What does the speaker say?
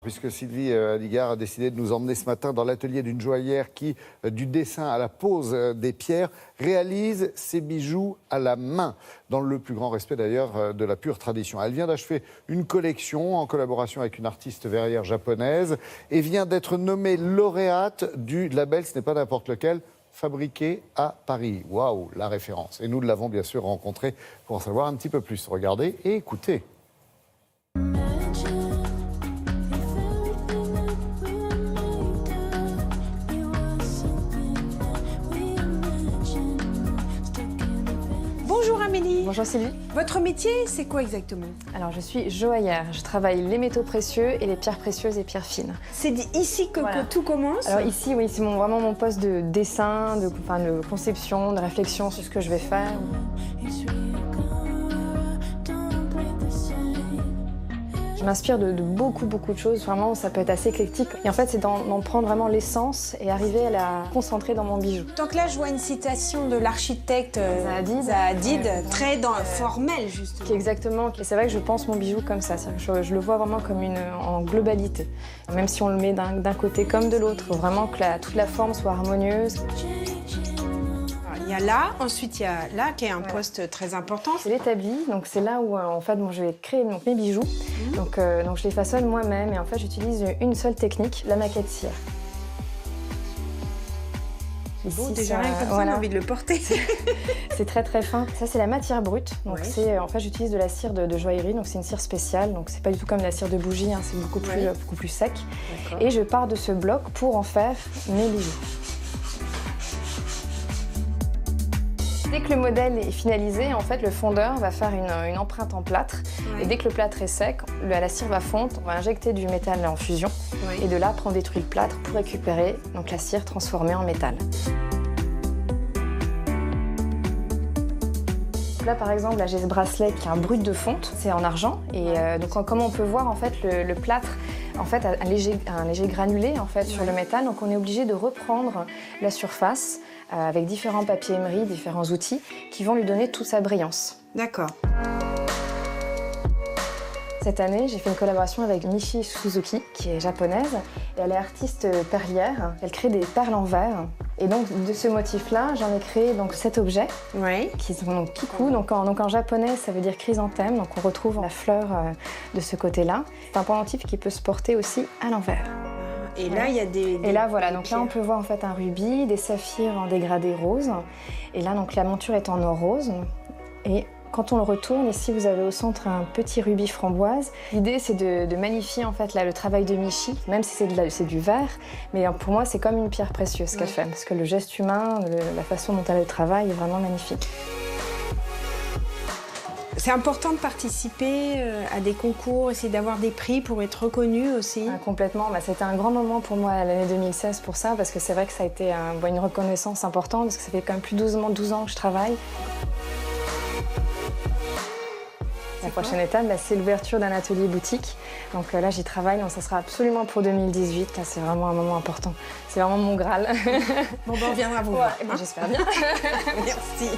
puisque Sylvie Aligard a décidé de nous emmener ce matin dans l'atelier d'une joaillère qui, du dessin à la pose des pierres, réalise ses bijoux à la main, dans le plus grand respect d'ailleurs de la pure tradition. Elle vient d'achever une collection en collaboration avec une artiste verrière japonaise et vient d'être nommée lauréate du label, ce n'est pas n'importe lequel, fabriqué à Paris. Waouh, la référence. Et nous l'avons bien sûr rencontré pour en savoir un petit peu plus. Regardez et écoutez. Bonjour Amélie. Bonjour Sylvie. Votre métier, c'est quoi exactement? Alors je suis joaillère, je travaille les métaux précieux et les pierres précieuses et pierres fines. C'est ici que tout commence? Alors ici, oui, c'est vraiment mon poste de dessin, de conception, de réflexion sur ce que je vais faire. Je m'inspire de beaucoup de choses, vraiment ça peut être assez éclectique. Et en fait c'est d'en prendre vraiment l'essence et arriver à la concentrer dans mon bijou. Donc là je vois une citation de l'architecte Zahadid, très formelle justement. Exactement, et c'est vrai que je pense mon bijou comme ça, je le vois vraiment comme en globalité. Même si on le met d'un côté comme de l'autre, il faut vraiment que toute la forme soit harmonieuse. Il y a là, ensuite il y a là qui est un poste très important. C'est l'établi, donc c'est là où en fait je vais créer mes bijoux. Donc je les façonne moi-même et en fait j'utilise une seule technique, la maquette cire. Bon, déjà rien comme ça, on a envie de le porter. C'est très fin. Ça c'est la matière brute. Donc en fait j'utilise de la cire de joaillerie, donc c'est une cire spéciale. Donc c'est pas du tout comme la cire de bougie, hein, c'est beaucoup plus sec. Et je pars de ce bloc pour en faire mes bijoux. Dès que le modèle est finalisé, en fait, le fondeur va faire une empreinte en plâtre. Et dès que le plâtre est sec, la cire va fondre, on va injecter du métal en fusion. Et de là, après, on détruit le plâtre pour récupérer donc, la cire transformée en métal. Là, par exemple, j'ai ce bracelet qui est un brut de fonte, c'est en argent. Et donc, comme on peut voir, en fait, le plâtre en fait, a un léger granulé en fait, sur le métal. Donc, on est obligé de reprendre la surface avec différents papiers émery, différents outils qui vont lui donner toute sa brillance. D'accord. Cette année, j'ai fait une collaboration avec Michi Suzuki, qui est japonaise, et elle est artiste perlière. Elle crée des perles en verre. Et donc, de ce motif-là, j'en ai créé donc, cet objet, qui sont donc kiku. Donc en japonais, ça veut dire chrysanthème. Donc, on retrouve la fleur de ce côté-là. C'est un pendentif qui peut se porter aussi à l'envers. Et là, il y a des Et là, voilà. Donc là, on peut voir en fait un rubis, des saphirs en dégradé rose. Et là, donc la monture est en or rose. Et quand on le retourne, ici, vous avez au centre un petit rubis framboise. L'idée, c'est de magnifier en fait là, le travail de Michi, même si c'est du verre. Mais pour moi, c'est comme une pierre précieuse qu'elle fait, parce que le geste humain, la façon dont elle travaille est vraiment magnifique. C'est important de participer à des concours, essayer d'avoir des prix pour être reconnu aussi. Complètement. C'était un grand moment pour moi l'année 2016 pour ça, parce que c'est vrai que ça a été une reconnaissance importante, parce que ça fait quand même plus de 12 ans que je travaille. La prochaine étape, c'est l'ouverture d'un atelier boutique. Donc là, j'y travaille, donc ça sera absolument pour 2018. C'est vraiment un moment important. C'est vraiment mon Graal. Bon, on viendra vous voir. J'espère bien. Merci.